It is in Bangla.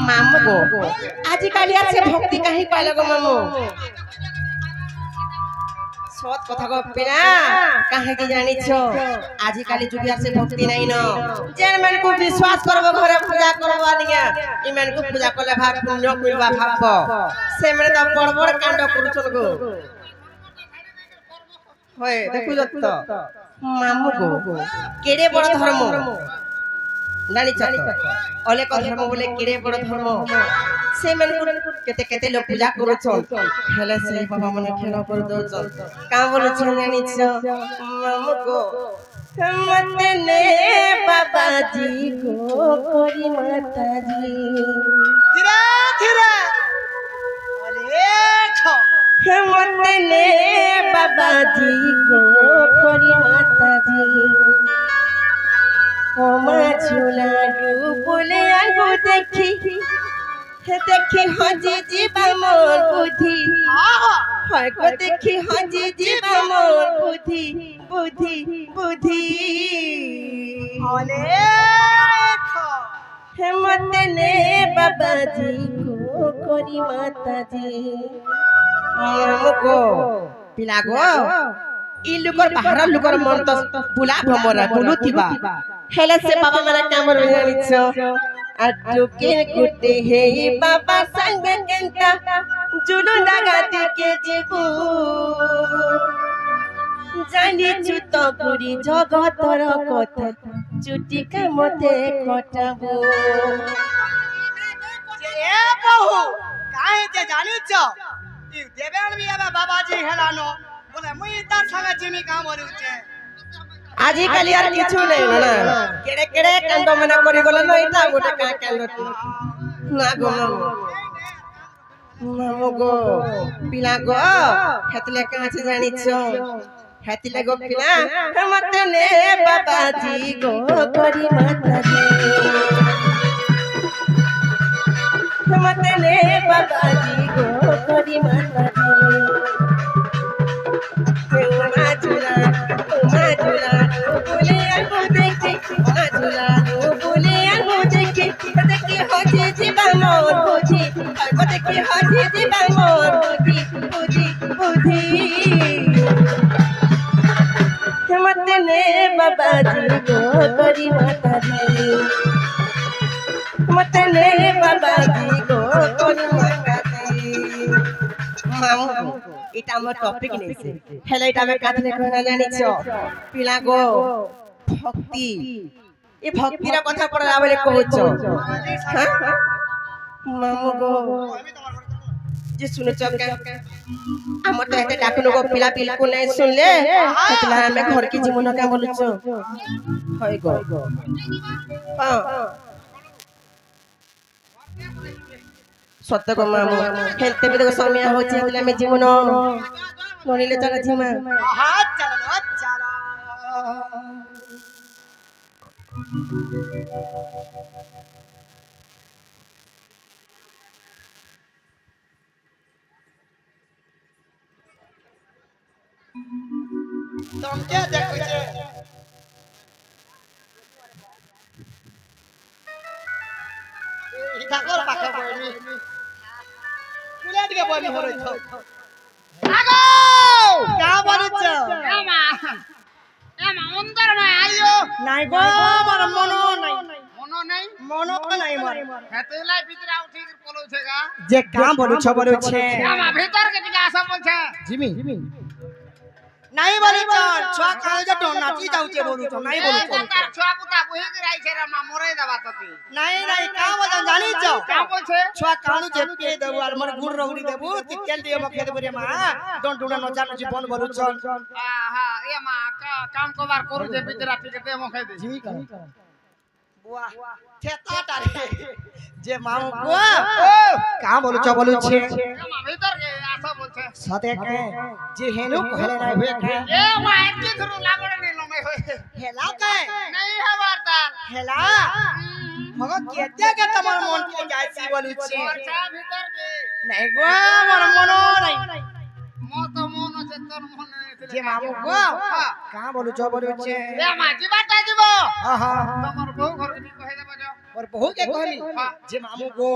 মামু গো আজিকালি আর সে ভক্তি কাহি পাইল গো মামু সত কথা গপ্পি না কাহিকি জানিছ আজিকালি যুগে আর সে ভক্তি নাই ন যেন মানকু বিশ্বাস করব ঘরে পূজা করব আনিয়া ইমানকু পূজা করলে ভাব পুণ্য কইবা ভাবব সে মানে তো বড় বড় কাণ্ড করছন গো হয় দেখু যত মামু গো কেড়ে বড় ধর্ম জানিছ অনেক ধর্ম বলে কেড়ে বড় ধর্ম সে মানে কেতে কেতে লোক পূজা করছন হেলে সেই বাবা মনে খেলা করে দউছন কাম বলছন জানিছ মামু গো মতে নে বাবাজি গো করি মাতাজি ধীরে ধীরে মতে নে বাবাজি গো করি মাতাজি ও মা ঝুলা বলে আগো দেখি দেখি হজি জীবা মোর বুদ্ধি হয় গো দেখি হজি জীবা মোর বুদ্ধি বুদ্ধি বুদ্ধি হেমতে নে বাবাজি গো করি মাতাজি আমগো পিলা গো ই লুকর বাহার লুকর মন তো বুলা ভমরা বুলুতিবা হেলে সে বাবা মানে কামর জানিছ আটুকে কুটে হে বাবা সঙ্গ কেন্তা জুলু ডাগাতি কে জীবু জানিছু তো পুরি জগতর কথা চুটি কামতে কটাবো এ বহু কাহে যে জানিছ ই দেবেন বি এবে বাবাজি হেলানো বলে মুই তার সঙ্গে জিমি কাম বলুছে আজিকালি আর কিছু নেই না কেড়ে কেড়ে কাণ্ড মনে করি বলে না এটা গোটা কা কাণ্ড না গো মামু গো পিলা গো হেতলে কাছে জানিছ হেতলে গো পিলা মতে নে বাবাজি গো করি মাতাজি মতে নে বাবাজি গো করি মাতাজি বলে আগো দেখি মাজুলা বলে আগো দেখি দেখি হজি জীবা মোর বুঝি আগো দেখি হজি জীবা মোর বুঝি বুঝি বুঝি মতে নে বাবাজি গো করি মাতাজি মতে নে বাবাজি গো করি মাতাজি মামু এটা আমার টপিক নেছে হেলে এটা আমি কাছে কইনা জানিছ পিলা গো ভক্তি এই ভক্তির কথা পড়া বলে কইছ হ্যাঁ মামু গো যে শুনেছ আমার তো এতে ডাকুন গো পিলা বিলকুল নাই শুনলে সেতলা আমি ঘর কি জীবন কা বলছ হয় গো হ্যাঁ সত্য গো মামু হেলতে বিদ সময় হচ্ছে তাহলে আমি জীবন ননিলে চলা ঝিমা হাত চালা চালা তোমকে দেখছে ঠাকুর পাখা বইনি কুলে দিকে বইনি হরইছ আগো কা বলছ এমা অন্তর না আইও নাই গো মন নাই মর হেতলাই ভিতরে উঠি পলউছে গা যে কা বলছ এমা ভিতর কে দিকে আসা বলছে জিমি নাই বলছ ছোয়া কাল যে নাচি যাউছে বলছ নাই বলছ তার ছোয়া পুতা বহি গরাইছে রে মা মরে দেবা ততি নাই কা বল জানিছ কা বলছে ছোয়া কালু যে পে দেবু আর মর গুড় রগড়ি দেবু তি তেল দিয়ে মখে দেবু রে মা ডন ডুনা ন জানো জীবন বলছ আহা এ মা কাম কবার করু যে ভিতরা টিকে দে মখে দে জিমি কা বুয়া থেতাটারে যে মামু গো কা বলছ মা ভিতর কে আসা বলছে সাথে কে যে হেনু কহলে নাই হয়ে কে এ মা এতি ধরু লাগড়ে নি লমে হয়ে হেলা কে নাই হবার তার হেলা মগ কেতে কে তোমার মন কে যাইছি বলুছি আচ্ছা ভিতর কে নাই গো মোর মন নাই মত মন আছে তোর মন যে মামু গো কা বলছ এ মা জিবাটা দিব আহা তোমার বউ ঘর নি কহে দেব और बहू के कहली जे मामू गो